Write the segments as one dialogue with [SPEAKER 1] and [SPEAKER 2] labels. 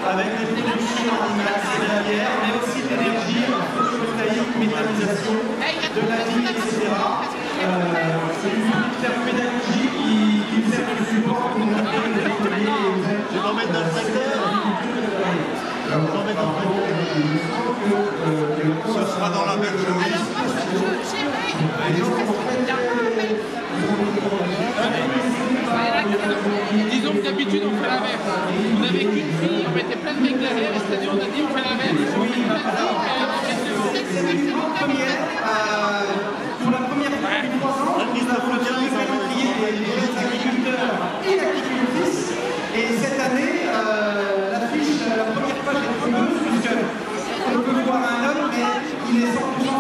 [SPEAKER 1] avec des productions céréalières, mais aussi de l'énergie photovoltaïque, méthanisation, de la vie, etc. C'est une pédagogie qui sert de support pour nous montrer les ateliers et les aides.
[SPEAKER 2] Je vais en mettre dans le tracteur. Ce sera dans la même chemise.
[SPEAKER 3] Disons que d'habitude on fait l'inverse. On n'avait qu'une fille, on mettait plein de mecs derrière et cette année on a dit on fait l'inverse. On met plein de filles,
[SPEAKER 1] pour la première fois depuis 3 ans, nous avons le calendrier des agriculteurs et agricultrices. Et cette année, l'affiche, la première page est trompeuse puisqu'on peut voir un homme, mais il est 100%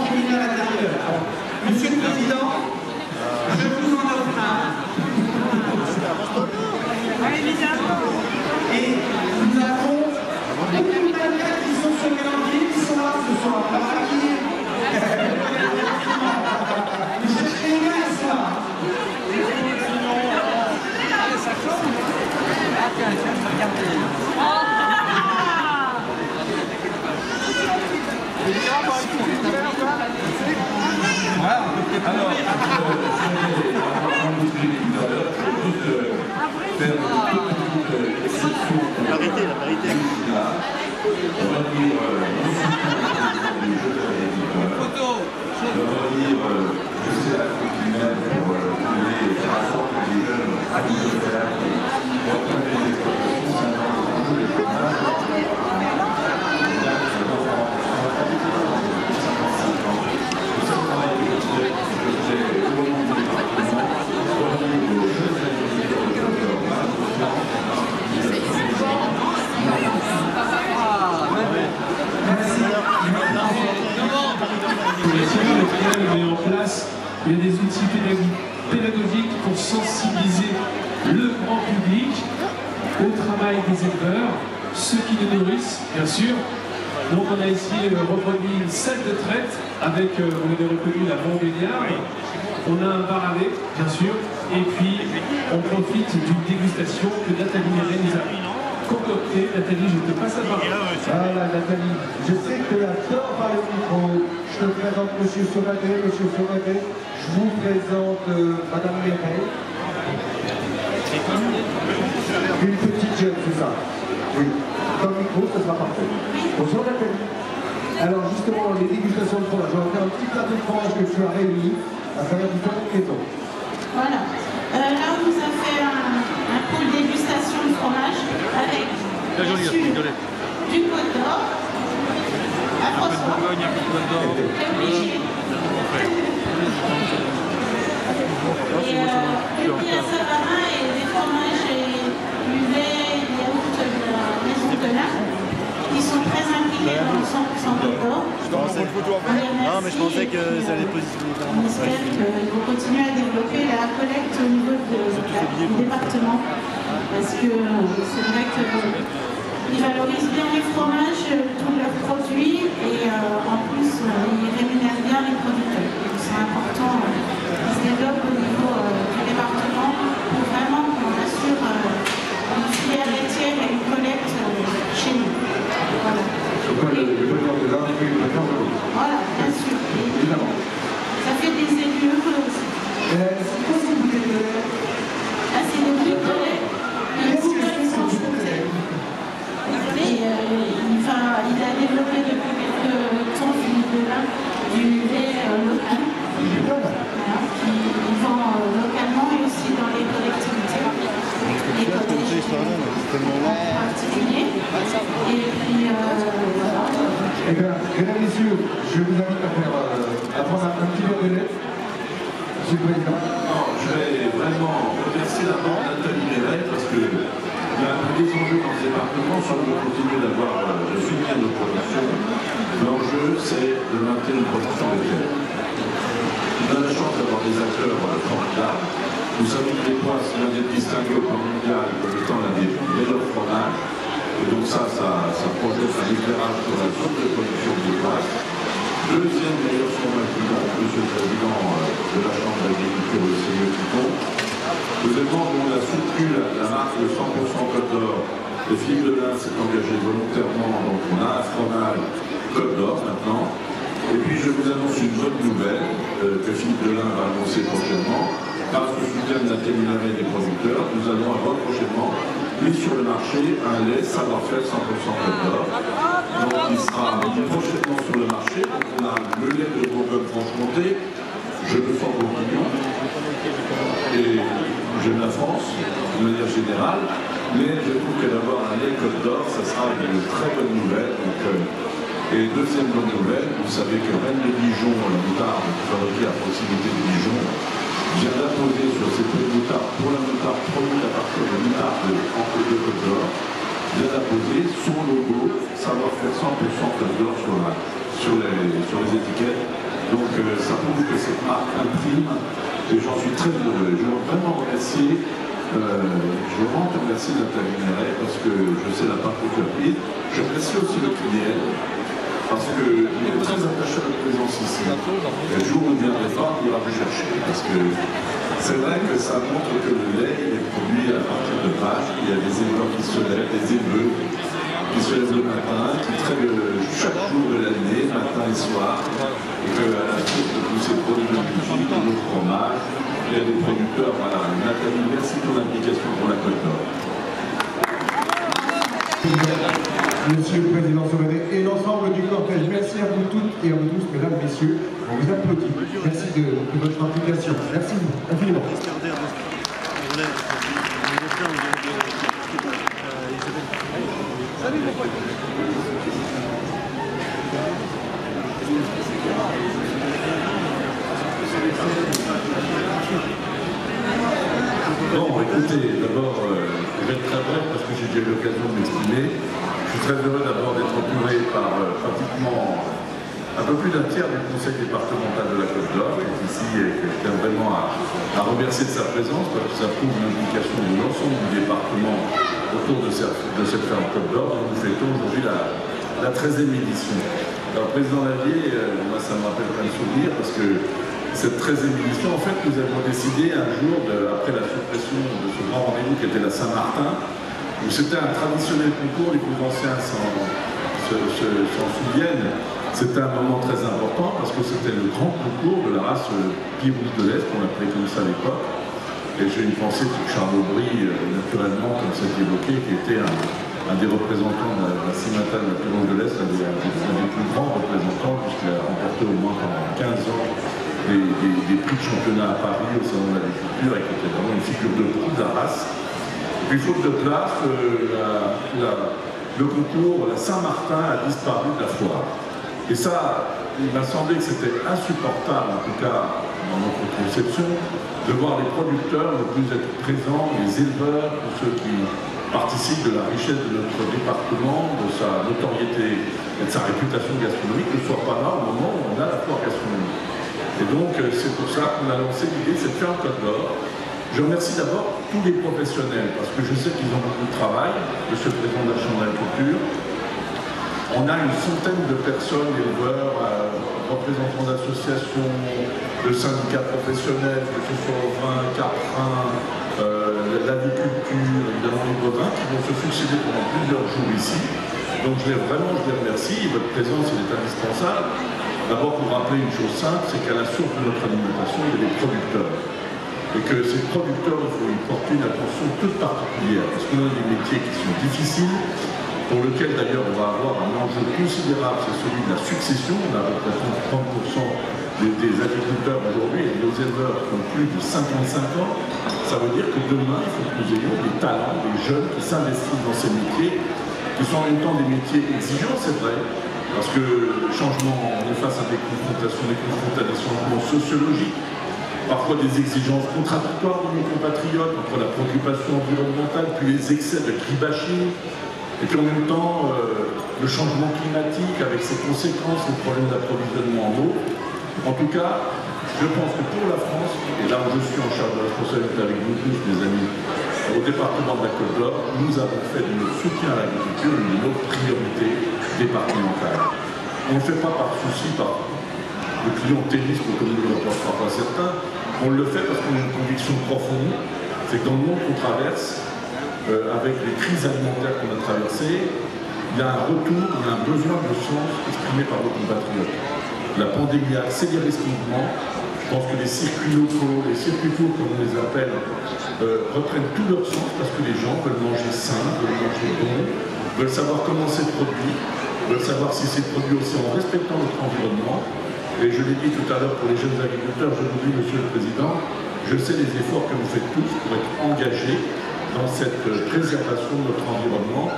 [SPEAKER 1] féminin à l'intérieur. Monsieur le Président, je vous en offre un. Et nous avons beaucoup de mannequins qui sont sur le calendrier, qui sont là ce soir. Alors, vous cherchez les gars, ils sont là.
[SPEAKER 2] La vérité, la vérité.
[SPEAKER 3] Photo.
[SPEAKER 4] met en place, il y a des outils pédagogiques pour sensibiliser le grand public au travail des éleveurs, ceux qui les nourrissent, bien sûr. Donc on a ici reproduit une salle de traite avec, vous l'avez reconnu, la Vendéliarde. On a un bar à lait, bien sûr, et puis on profite d'une dégustation que Nathalie Méret nous a concoctée. Nathalie, je te passe la parole.
[SPEAKER 5] Voilà, Nathalie, je sais que tu adores parler au micro. Je te présente M. Sauvadet. Monsieur Sauvadet, je vous présente Madame Méret. Une petite jeune, c'est ça? Oui. Dans le micro, ce sera parfait. Bonjour Nathalie. Alors justement, les dégustations de fromage. On va faire un petit plateau de fromage que tu as réuni à travers différentes maisons.
[SPEAKER 6] Voilà. Là, on nous a fait un pôle dégustation de fromage avec du Côte d'Or, à François, obligé. Et puis à Savarin et des fromages du lait et des yaourts de la maison de l'Arc qui sont très impliqués dans le 100% Côte d'Or.
[SPEAKER 2] Non, mais je pensais que ça allait positionner.
[SPEAKER 6] On espère qu'ils vont continuer à développer la collecte au niveau du département parce que c'est vrai qu'ils valorisent bien les fromages, tous leurs produits et en plus ils rémunèrent bien les producteurs. C'est important qu'ils se développent au niveau du département pour vraiment qu'on assure une filière laitière et une collecte chez nous. Voilà. Voilà, bien sûr.
[SPEAKER 5] Évidemment.
[SPEAKER 6] Ça fait des élus heureux aussi.
[SPEAKER 5] C'est quoi ce bouquet de lait?
[SPEAKER 6] Là, c'est des briques de lait et une boucle de Franche-Comté. Et il a développé depuis quelques temps du lait local.
[SPEAKER 5] le Président.
[SPEAKER 7] Non, je vais vraiment remercier d'abord Nathalie Méret parce que il y a un des enjeux dans ce département, si on veut continuer de soutenir nos productions. L'enjeu, c'est de maintenir une production locale. On a la chance d'avoir des acteurs formidables. Nous savons que les poisses, l'un des distingués au plan mondial comme étant l'un des meilleurs fromages. Et donc ça projette un éclairage sur la zone de production des poisses. Deuxième meilleur fromage du monde, Monsieur le Président de la Chambre d'agriculture de Sénégal. Deuxièmement, on a soutenu la marque de 100% Côte d'Or. Le Philippe Delin s'est engagé volontairement, donc on a un fromage Côte d'Or maintenant. Et puis je vous annonce une bonne nouvelle que Philippe Delin va annoncer prochainement. Grâce au soutien de la Téménarée des producteurs, nous allons avoir prochainement mis sur le marché un lait savoir-faire 100% Côte d'Or. Donc il sera mis prochainement sur le marché. Donc on a le lait de Bourgogne-Franche-Comté. Je le sens beaucoup mieux. Et j'aime la France, de manière générale, mais je trouve que d'avoir un lait Côte d'Or, ça sera une très bonne nouvelle. Donc, et deuxième bonne nouvelle, vous savez que Rennes de Dijon, la moutarde fabriquée à proximité de Dijon, vient d'apposer sur ses prix de moutarde, pour la moutarde produite à partir de moutarde en Côte d'Or, vient d'apposer son logo savoir-faire 100% Côte d'Or sur les étiquettes. Donc ça prouve que cette marque imprime. Et j'en suis très heureux. Je veux vraiment remercier, Nathalie Méret parce que je sais la part que tu as prise. Je remercie aussi le client parce qu'il est très attaché à la présence ici. Et le jour où il viendrait pas, il ira vous chercher. Parce que c'est vrai que ça montre que le lait il est produit à partir de vaches. Il y a des éleveurs qui se lèvent, des éleveurs qui se lèvent le matin, qui traînent chaque jour de l'année, matin et soir. Et qu'à la source de tous ces produits de musique, de nos fromages, il y a des producteurs. Voilà. Nathalie, merci pour l'implication pour la Côte d'Or.
[SPEAKER 5] Monsieur le Président Sauvadet et l'ensemble du cortège, merci à vous toutes et à vous tous, mesdames, messieurs. On vous applaudit. Merci de votre implication. Merci infiniment.
[SPEAKER 7] Bon, écoutez, d'abord, je vais être très bref parce que j'ai déjà eu l'occasion de m'exprimer. Je suis très heureux d'abord d'être entouré par pratiquement un peu plus d'un tiers du conseil départemental de la Côte d'Or, qui est ici et que je tiens vraiment à remercier de sa présence parce que ça prouve l'implication de l'ensemble du département autour de cette ferme Côte d'Or. Nous fêtons aujourd'hui la 13e édition. Alors, Président Lallier, moi ça me rappelle plein de souvenirs parce que cette 13e édition, en fait, nous avons décidé un jour, après la suppression de ce grand rendez-vous qui était la Saint-Martin, où c'était un traditionnel concours, les plus anciens s'en souviennent. C'était un moment très important parce que c'était le grand concours de la race Pied-Rouge de l'Est, on l'appelait comme ça à l'époque. Et j'ai une pensée pour Charles Aubry, naturellement, comme ça évoqué, qui était un des représentants de la Cimatale de Pied-Rouge de l'Est, un des plus grands représentants, puisqu'il a remporté au moins pendant 15 ans des prix de championnat à Paris au Salon de l'Agriculture, et qui était vraiment une figure de proue de la race. Et puis, faute de place, le concours, la Saint-Martin a disparu de la foire. Et ça, il m'a semblé que c'était insupportable, en tout cas dans notre conception, de voir les producteurs ne plus être présents, les éleveurs, tous ceux qui participent de la richesse de notre département, de sa notoriété et de sa réputation gastronomique, ne soient pas là au moment où on a la foire gastronomique. Et donc, c'est pour ça qu'on a lancé l'idée de cette ferme Côte d'Or. Je remercie d'abord tous les professionnels, parce que je sais qu'ils ont beaucoup de travail, Monsieur le Président de la Chambre d'agriculture. On a une centaine de personnes, éleveurs, représentants d'associations, de syndicats professionnels, que ce soit au vin, caprin, l'agriculture, évidemment les bovins, qui vont se succéder pendant plusieurs jours ici. Donc je les remercie, votre présence elle est indispensable. D'abord pour rappeler une chose simple, c'est qu'à la source de notre alimentation, il y a les producteurs. Et que ces producteurs, il faut y porter une attention toute particulière, parce qu'on a des métiers qui sont difficiles, pour lequel d'ailleurs on va avoir un enjeu considérable, c'est celui de la succession. On a représenté 30% des agriculteurs aujourd'hui et nos éleveurs qui ont plus de 55 ans. Ça veut dire que demain, il faut que nous ayons des talents, des jeunes qui s'investissent dans ces métiers, qui sont en même temps des métiers exigeants, c'est vrai, parce que le changement, on est face à des confrontations, des changements sociologiques. parfois des exigences contradictoires de nos compatriotes entre la préoccupation environnementale puis les excès de greenwashing, et puis en même temps le changement climatique avec ses conséquences, les problèmes d'approvisionnement en eau. En tout cas, je pense que pour la France, et là où je suis en charge de la responsabilité avec vous tous, mes amis, au département de la Côte d'Or, nous avons fait de notre soutien à l'agriculture une de nos priorités départementales. On ne le fait pas par souci, par le clientélisme, comme nous le reprochent parfois certains. On le fait parce qu'on a une conviction profonde, c'est que dans le monde qu'on traverse, avec les crises alimentaires qu'on a traversées, il y a un retour, il y a un besoin de sens exprimé par nos compatriotes. La pandémie a accéléré ce mouvement. Je pense que les circuits locaux, les circuits courts, comme on les appelle, reprennent tout leur sens parce que les gens veulent manger sain, veulent manger bon, veulent savoir comment c'est produit, veulent savoir si c'est produit aussi en respectant notre environnement. Et je l'ai dit tout à l'heure pour les jeunes agriculteurs, je vous dis, Monsieur le Président, je sais les efforts que vous faites tous pour être engagés dans cette préservation de notre environnement,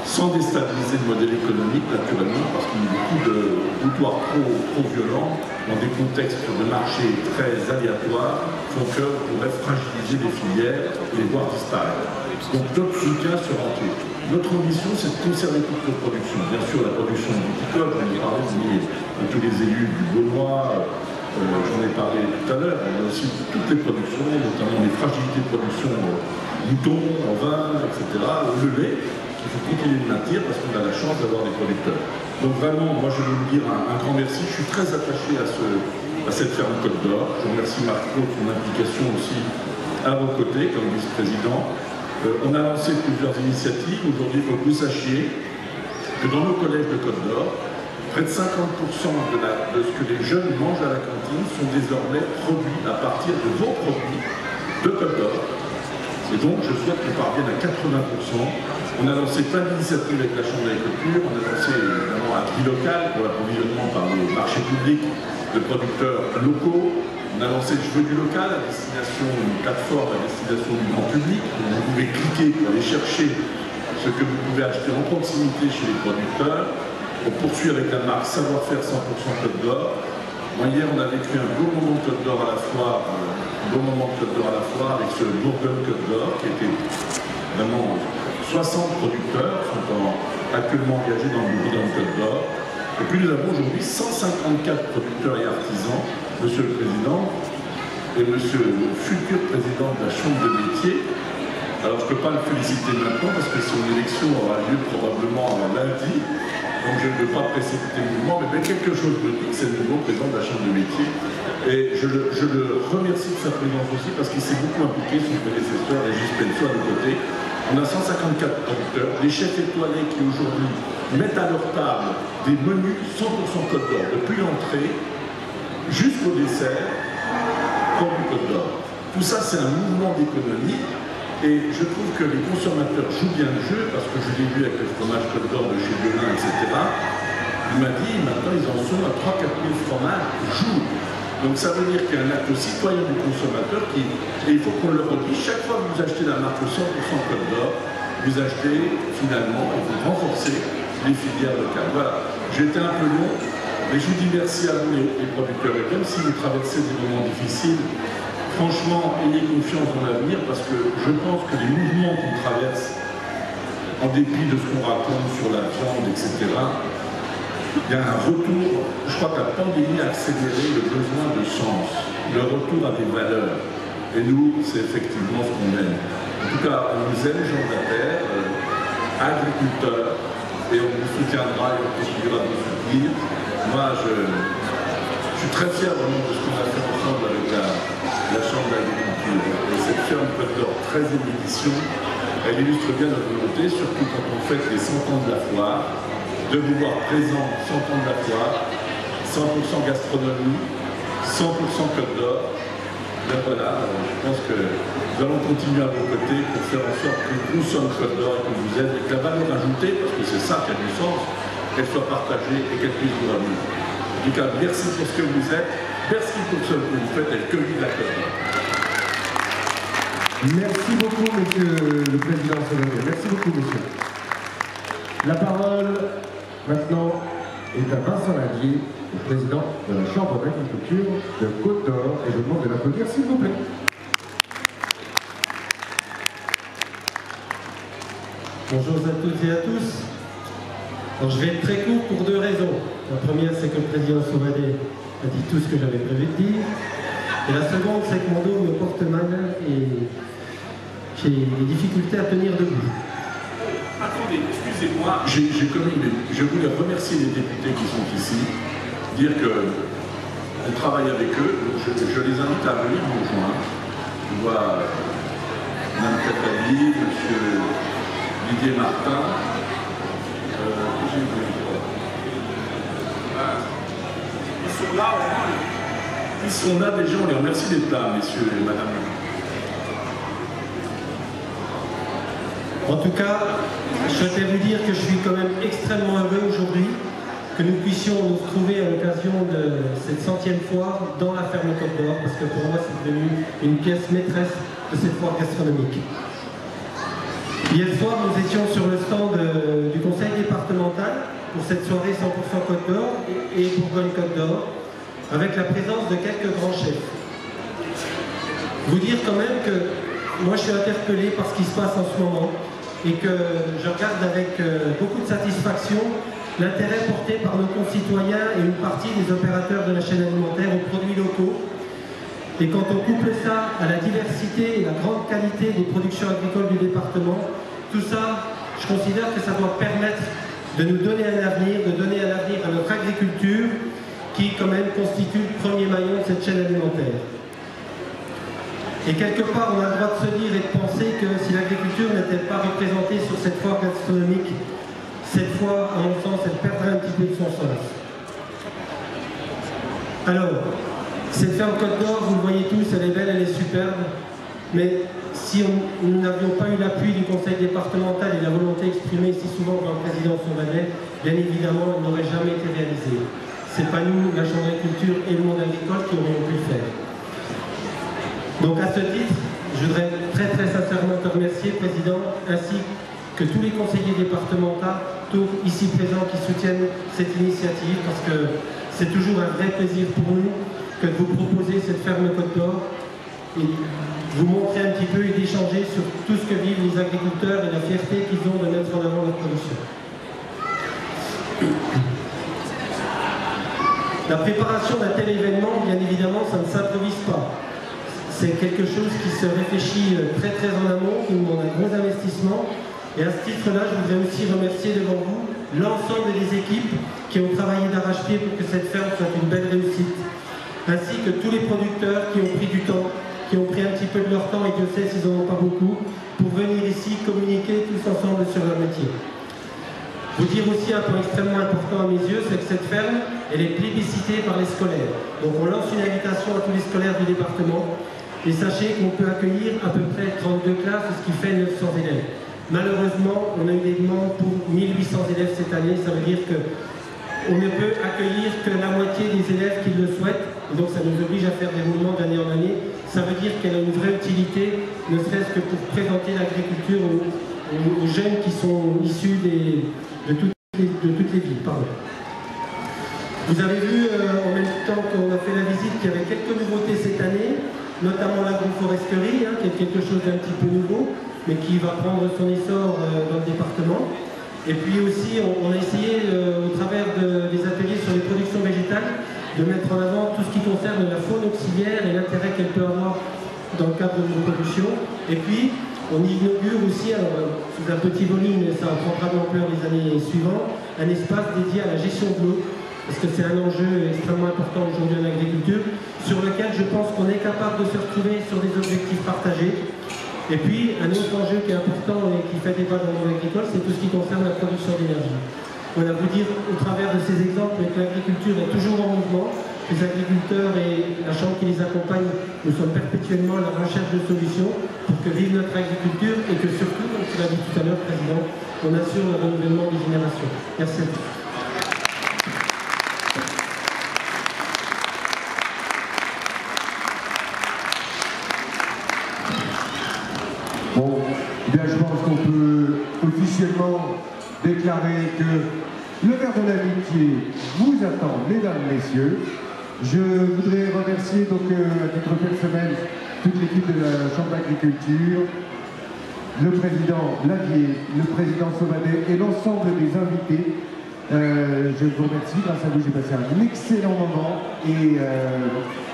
[SPEAKER 7] sans déstabiliser le modèle économique, naturellement, parce qu'il y a beaucoup de boutoirs trop violents, dans des contextes de marché très aléatoires, font qu'on pourrait fragiliser les filières et les voir disparaître. Donc notre soutien sera entier. Notre ambition, c'est de conserver toutes nos productions. Bien sûr, la production viticole, j'en ai parlé de tous les élus du Beaunois, j'en ai parlé tout à l'heure, mais aussi toutes les productions, notamment les fragilités de production moutons, en vin, etc., le lait, qu'il faut continuer de maintenir parce qu'on a la chance d'avoir des producteurs. Donc vraiment, moi je veux vous dire un grand merci. Je suis très attaché à cette ferme Côte d'Or. Je remercie Marco de son implication aussi à vos côtés comme vice-président. On a lancé plusieurs initiatives. Aujourd'hui, il faut que vous sachiez que dans nos collèges de Côte d'Or, près de 50% de ce que les jeunes mangent à la cantine sont désormais produits à partir de vos produits de Côte d'Or. Et donc, je souhaite qu'on parvienne à 80%. On a lancé plein d'initiatives avec la Chambre d'agriculture. On a lancé évidemment un prix local pour l'approvisionnement par les marchés publics de producteurs locaux. On a lancé le Cheveu du local à destination d'une plateforme à destination du grand public. Vous pouvez cliquer pour aller chercher ce que vous pouvez acheter en proximité chez les producteurs. On poursuit avec la marque Savoir-faire 100% Côte d'Or. Hier, on a vécu un beau moment de Côte d'Or à la fois, avec ce Bourgogne Côte d'Or qui était vraiment 60 producteurs sont actuellement engagés dans le Bourgogne Côte d'Or. Et puis nous avons aujourd'hui 154 producteurs et artisans, Monsieur le Président, et Monsieur le futur Président de la Chambre de métier. Alors je ne peux pas le féliciter maintenant parce que son élection aura lieu probablement lundi. Donc je ne veux pas précipiter le mouvement, mais quelque chose me dit que c'est le nouveau président de la Chambre de métier. Et je le remercie de sa présence aussi parce qu'il s'est beaucoup impliqué, son prédécesseur, Régis Penso, à nos côtés. On a 154 producteurs, des chefs étoilés qui aujourd'hui mettent à leur table des menus 100% Côte d'Or, depuis l'entrée jusqu'au dessert, comme du Côte d'Or. Tout ça, c'est un mouvement d'économie. Et je trouve que les consommateurs jouent bien le jeu, parce que je l'ai vu avec le fromage Côte d'Or de chez Belin, etc. Il m'a dit, maintenant ils en sont à 3 000 à 4 000 fromages jour. Donc ça veut dire qu'il y a un acte citoyen du consommateur et il faut qu'on le redise. Chaque fois que vous achetez la marque 100% Côte d'Or, vous achetez finalement et vous renforcez les filières locales. Voilà, j'ai été un peu long, mais je vous dis merci à vous les producteurs. Et même si vous traversez des moments difficiles, franchement, ayez confiance dans l'avenir parce que je pense que les mouvements qu'on traverse, en dépit de ce qu'on raconte sur la viande, etc., il y a un retour. Je crois que la pandémie a accéléré le besoin de sens, le retour à des valeurs. Et nous, c'est effectivement ce qu'on aime. En tout cas, on nous aime, gens de la terre, agriculteurs, et on vous soutiendra et on continuera de vous soutenir. Moi, je suis très fier vraiment de ce qu'on a fait ensemble avec la Chambre d'agriculture. Et cette ferme Côte d'Or, 13e édition, elle illustre bien notre volonté, surtout quand on fête les 100 ans de la foire, de vous voir présent 100 ans de la foire, 100% gastronomie, 100% Côte d'Or. Ben voilà, je pense que nous allons continuer à vos côtés pour faire en sorte que nous sommes Côte d'Or et que vous êtes, avec la valeur ajoutée, parce que c'est ça qui a du sens, qu'elle soit partagée et qu'elle puisse vous ramener. En tout cas, merci pour ce que vous êtes, merci pour ce que vous faites et que vive la Côte d'Or.
[SPEAKER 5] Merci beaucoup, Monsieur le Président Solonnet. Merci beaucoup, monsieur. La parole, maintenant, est à Vincent Lavier, le président de la Chambre d'agriculture de Côte-d'Or, et je vous demande de l'applaudir s'il vous plaît.
[SPEAKER 8] Bonjour à toutes et à tous. Alors, je vais être très court pour deux raisons. La première, c'est que le président Sauvadet a dit tout ce que j'avais prévu de dire. Et la seconde, c'est que mon dos me porte mal et j'ai des difficultés à tenir debout.
[SPEAKER 7] Attendez, excusez-moi, je voulais remercier les députés qui sont ici, dire qu'on travaille avec eux, je les invite à venir nous rejoindre. Je vois Mme Catali, M. Didier Martin, ils sont là déjà, on les remercie d'être là, messieurs et madame.
[SPEAKER 8] En tout cas, je souhaitais vous dire que je suis quand même extrêmement heureux aujourd'hui que nous puissions nous trouver à l'occasion de cette 100e foire dans la ferme Côte-d'Or, parce que pour moi c'est devenu une pièce maîtresse de cette foire gastronomique. Hier soir, nous étions sur le stand du conseil départemental pour cette soirée 100% Côte-d'Or et Bourgogne-Côte d'Or, avec la présence de quelques grands chefs. Vous dire quand même que moi je suis interpellé par ce qui se passe en ce moment et que je regarde avec beaucoup de satisfaction l'intérêt porté par nos concitoyens et une partie des opérateurs de la chaîne alimentaire aux produits locaux. Et quand on couple ça à la diversité et la grande qualité des productions agricoles du département, tout ça, je considère que ça doit permettre de nous donner un avenir, de donner un avenir à notre agriculture qui quand même constitue le premier maillon de cette chaîne alimentaire. Et quelque part, on a le droit de se dire et de penser que si l'agriculture n'était pas représentée sur cette foire gastronomique, cette fois, à mon sens, elle perdrait un petit peu de son sens. Alors, cette ferme Côte-d'Or, vous le voyez tous, elle est belle, elle est superbe, mais si nous n'avions pas eu l'appui du conseil départemental et la volonté exprimée si souvent par le président Sauvadet, bien évidemment, elle n'aurait jamais été réalisée. Ce n'est pas nous, la Chambre d'agriculture et le monde agricole qui aurions pu le faire. Donc à ce titre, je voudrais très sincèrement te remercier, Président, ainsi que tous les conseillers départementaux ici présents qui soutiennent cette initiative, parce que c'est toujours un vrai plaisir pour nous que de vous proposer cette ferme Côte-d'Or et vous montrer un petit peu et d'échanger sur tout ce que vivent les agriculteurs et la fierté qu'ils ont de mettre en avant leur production. La préparation d'un tel événement, bien évidemment, ça ne s'improvise pas. C'est quelque chose qui se réfléchit très en amont, qui demande un gros investissement. Et à ce titre-là, je voudrais aussi remercier devant vous l'ensemble des équipes qui ont travaillé d'arrache-pied pour que cette ferme soit une belle réussite, ainsi que tous les producteurs qui ont pris du temps, qui ont pris un petit peu de leur temps, et Dieu sait s'ils n'en ont pas beaucoup, pour venir ici communiquer tous ensemble sur leur métier. Vous dire aussi un point extrêmement important à mes yeux, c'est que cette ferme, elle est plébiscitée par les scolaires. Donc on lance une invitation à tous les scolaires du département, et sachez qu'on peut accueillir à peu près 32 classes, ce qui fait 900 élèves. Malheureusement, on a eu des demandes pour 1800 élèves cette année, ça veut dire qu'on ne peut accueillir que la moitié des élèves qui le souhaitent, et donc ça nous oblige à faire des roulements d'année en année. Ça veut dire qu'elle a une vraie utilité, ne serait-ce que pour présenter l'agriculture aux jeunes qui sont issus de toutes les villes. Pardon. Vous avez vu en même temps qu'on a fait la visite qu'il y avait quelques nouveautés cette année, notamment l'agroforesterie, qui est quelque chose d'un petit peu nouveau, mais qui va prendre son essor dans le département. Et puis aussi, on a essayé, au travers des ateliers sur les productions végétales, de mettre en avant tout ce qui concerne la faune auxiliaire et l'intérêt qu'elle peut avoir dans le cadre de nos productions. Et puis, on inaugure aussi, sous un petit volume, mais ça prendra de l'ampleur les années suivantes, un espace dédié à la gestion de l'eau, parce que c'est un enjeu extrêmement important aujourd'hui en agriculture, sur lequel je pense qu'on est capable de se retrouver sur des objectifs partagés. Et puis, un autre enjeu qui est important et qui fait débat dans le monde agricole, c'est tout ce qui concerne la production d'énergie. Voilà, vous dire au travers de ces exemples que l'agriculture est toujours en mouvement, les agriculteurs et la Chambre qui les accompagne, nous sommes perpétuellement à la recherche de solutions pour que vive notre agriculture et que surtout, comme tu l'as dit tout à l'heure, Président, on assure le renouvellement des générations. Merci à tous.
[SPEAKER 5] Bon, eh bien je pense qu'on peut officiellement déclarer que Le verre de l'amitié vous attend, mesdames, messieurs. Je voudrais remercier donc à titre personnel toute l'équipe de la Chambre d'agriculture, le président Lavier, le président Sauvadet et l'ensemble des invités. Je vous remercie, grâce à vous j'ai passé un excellent moment et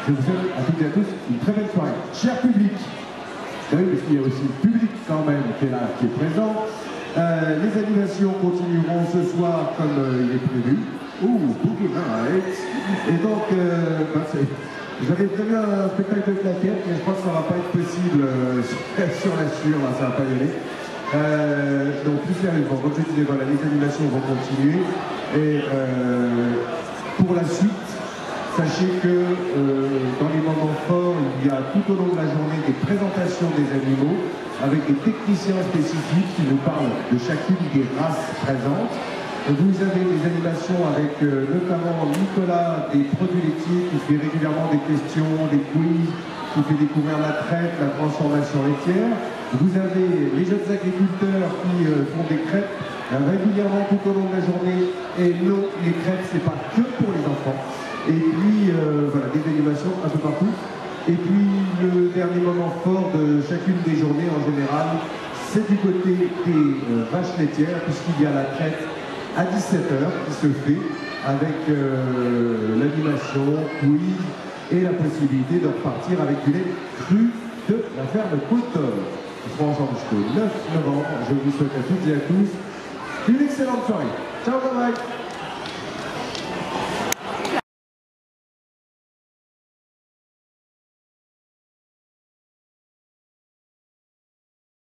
[SPEAKER 5] je vous souhaite à toutes et à tous une très belle soirée. Cher public, oui, parce qu'il y a aussi le public quand même qui est là, qui est présent. Les animations continueront ce soir comme il est prévu. Boogie Nights. Et donc, j'avais prévu un spectacle de claquettes, mais je crois que ça ne va pas être possible sur la sûre, ça ne va pas y aller. Donc plus sérieusement, comme je disais, voilà, les animations vont continuer. Et pour la suite, sachez que dans les moments forts, il y a tout au long de la journée des présentations des animaux avec des techniciens spécifiques qui nous parlent de chacune des races présentes. Vous avez des animations avec notamment Nicolas des produits laitiers qui fait régulièrement des questions, des quiz, qui fait découvrir la traite, la transformation laitière. Vous avez les jeunes agriculteurs qui font des crêpes régulièrement tout au long de la journée. Et non, les crêpes, c'est pas que pour les enfants. Et puis, voilà, des animations un peu partout. Et puis, le dernier moment fort de chacune des journées en général, c'est du côté des vaches laitières, puisqu'il y a la traite à 17h qui se fait avec l'animation, quiz et la possibilité de repartir avec du lait cru de la ferme Côte-d'Or. Nous serons ensemble jusqu'au 9 novembre. Je vous souhaite à toutes et à tous une excellente soirée. Ciao, bye bye.